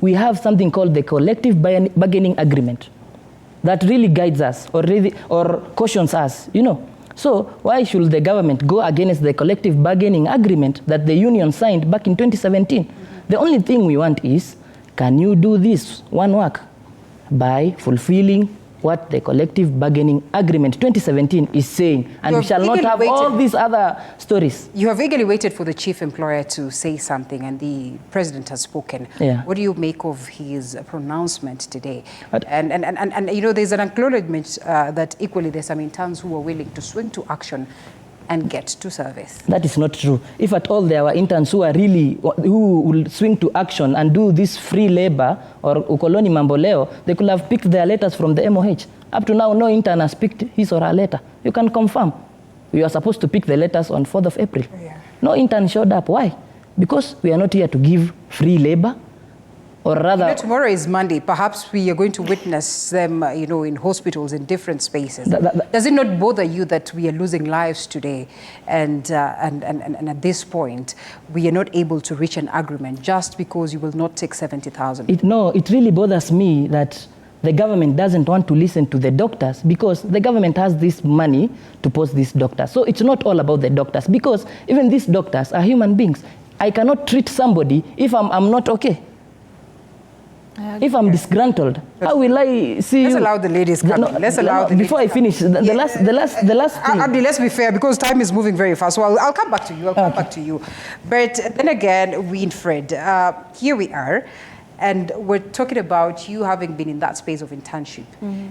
We have something called the collective bargaining agreement that really guides us or cautions us, you know. So why should the government go against the collective bargaining agreement that the union signed back in 2017? The only thing we want is, can you do this one work by fulfilling what the collective bargaining agreement 2017 is saying, and we shall not have all these other stories. You have eagerly waited for the chief employer to say something, and the president has spoken. Yeah. What do you make of his pronouncement today? And you know, there's an acknowledgement that equally there's some interns who are willing to swing to action and get to service. That is not true. If at all there were interns who will swing to action and do this free labor or ukoloni mamboleo, they could have picked their letters from the MOH. Up to now, no intern has picked his or her letter. You can confirm. We are supposed to pick the letters on 4th of April. Yeah. No intern showed up. Why? Because we are not here to give free labor. Or rather, you know, tomorrow is Monday. Perhaps we are going to witness them, you know, in hospitals in different spaces. Does it not bother you that we are losing lives today, and at this point we are not able to reach an agreement just because you will not take 70,000? No, it really bothers me that the government doesn't want to listen to the doctors, because the government has this money to post these doctors. So it's not all about the doctors, because even these doctors are human beings. I cannot treat somebody if I'm not okay. If I'm disgruntled, how will I see you? Let's allow the ladies come. Let's allow the before I finish, the last thing. Abdi, let's be fair, because time is moving very fast. So I'll come back to you. I'll come back to you. But then again, Winfred, here we are, and we're talking about you having been in that space of internship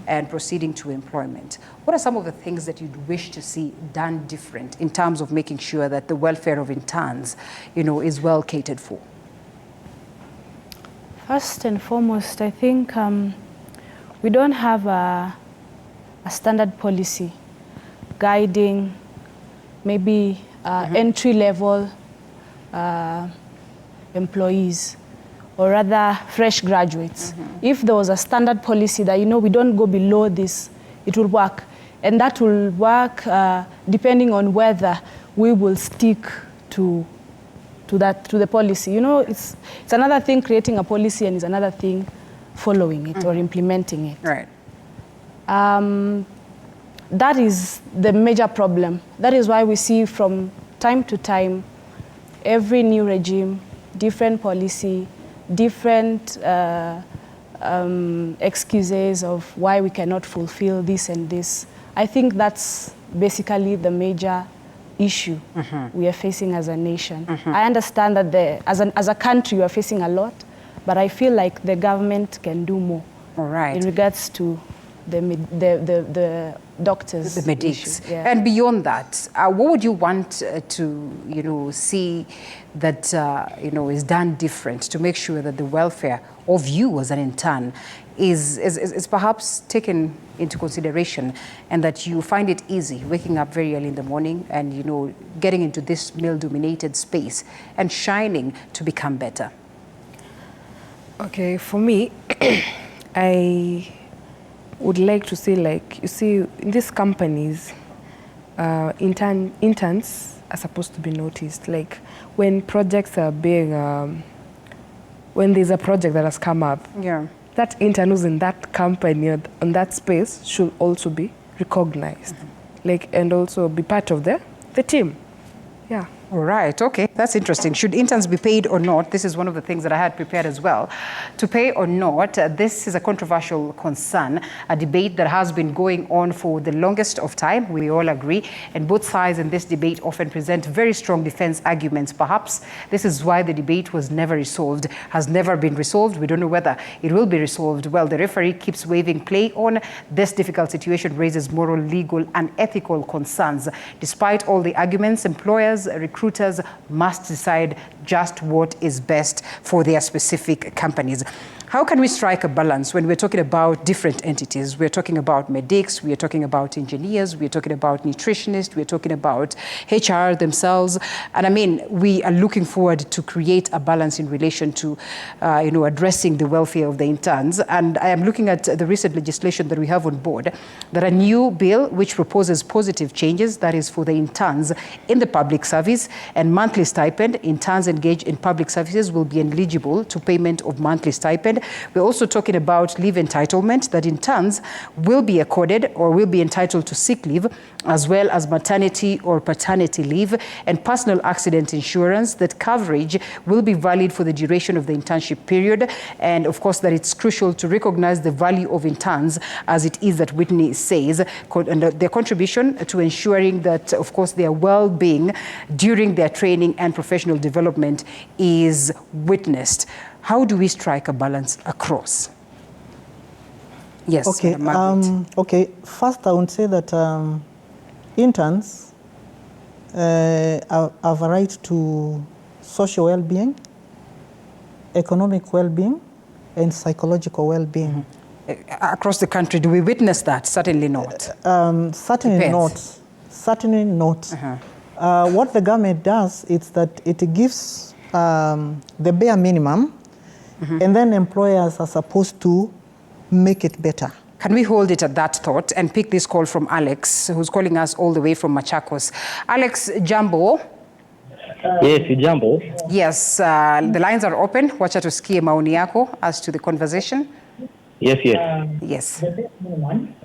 and proceeding to employment. What are some of the things that you'd wish to see done different in terms of making sure that the welfare of interns, you know, is well catered for? First and foremost, I think we don't have a standard policy guiding maybe entry-level employees, or rather fresh graduates. If there was a standard policy that, you know, we don't go below this, it will work. And that will work depending on whether we will stick to the policy. You know, it's another thing creating a policy, and it's another thing following it or implementing it. Right. That is the major problem. That is why we see from time to time, every new regime, different policy, different excuses of why we cannot fulfill this and this. I think that's basically the major issue we are facing as a nation. I understand that as a country we are facing a lot, but I feel like the government can do more. All right. In regards to the doctors, the medics, yeah. And beyond that, what would you want to, you know, see that you know, is done different to make sure that the welfare of you as an intern is perhaps taken into consideration, and that you find it easy waking up very early in the morning and, you know, getting into this male-dominated space and shining to become better? Okay, for me, I would like to say, like, you see, in these companies, interns are supposed to be noticed. Like, when projects are being, when there's a project that has come up, yeah, that intern who's in that company or on that space should also be recognized, like, and also be part of the team. Yeah. All right, okay, that's interesting. Should interns be paid or not? This is one of the things that I had prepared as well. To pay or not, this is a controversial concern, a debate that has been going on for the longest of time, we all agree, and both sides in this debate often present very strong defense arguments. Perhaps this is why the debate was never resolved, has never been resolved. We don't know whether it will be resolved. Well, the referee keeps waving play on. This difficult situation raises moral, legal, and ethical concerns. Despite all the arguments, employers, recruiters must decide just what is best for their specific companies. How can we strike a balance when we're talking about different entities? We're talking about medics, we're talking about engineers, we're talking about nutritionists, we're talking about HR themselves. And I mean, we are looking forward to create a balance in relation to, addressing the welfare of the interns. And I am looking at the recent legislation that we have on board, that a new bill which proposes positive changes, that is for the interns in the public service and monthly stipend. Interns engaged in public services will be eligible to payment of monthly stipend. We're also talking about leave entitlement, that interns will be accorded or will be entitled to sick leave, as well as maternity or paternity leave, and personal accident insurance, that coverage will be valid for the duration of the internship period. And of course, that it's crucial to recognize the value of interns, as it is that Whitney says, and their contribution to ensuring that, of course, their well-being during their training and professional development is witnessed. How do we strike a balance across? Yes. Okay. Okay. First, I would say that interns have a right to social well-being, economic well-being, and psychological well-being. Across the country, do we witness that? Certainly not. Certainly Depends. not. Certainly not. What the government does is that it gives the bare minimum, and then employers are supposed to make it better. Can we hold it at that thought and pick this call from Alex, who's calling us all the way from Machakos? Alex, jambo. Yes, jambo. Yes, the lines are open. Wacha tusikie maoni yako as to the conversation. Yes, yes. Yes.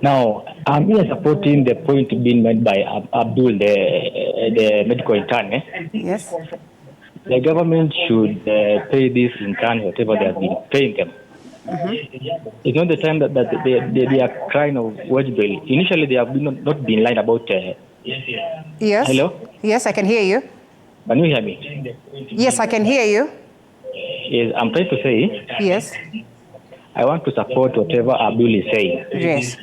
Now, I'm here supporting the point being made by Abdul, the medical intern. Yes. The government should pay these interns whatever they have been paying them. It's not the time that they are crying of wage bill. Initially, they have not been lying about. Yes. Hello? Yes, I can hear you. Can you hear me? Yes, I can hear you. Yes, I'm trying to say. Yes. I want to support whatever Abdul is saying. Yes.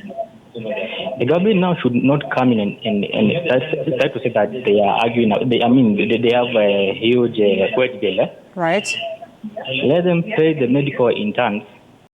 The government now should not come in and try to say that they are arguing. They have a huge wage bill. Right. Let them pay the medical interns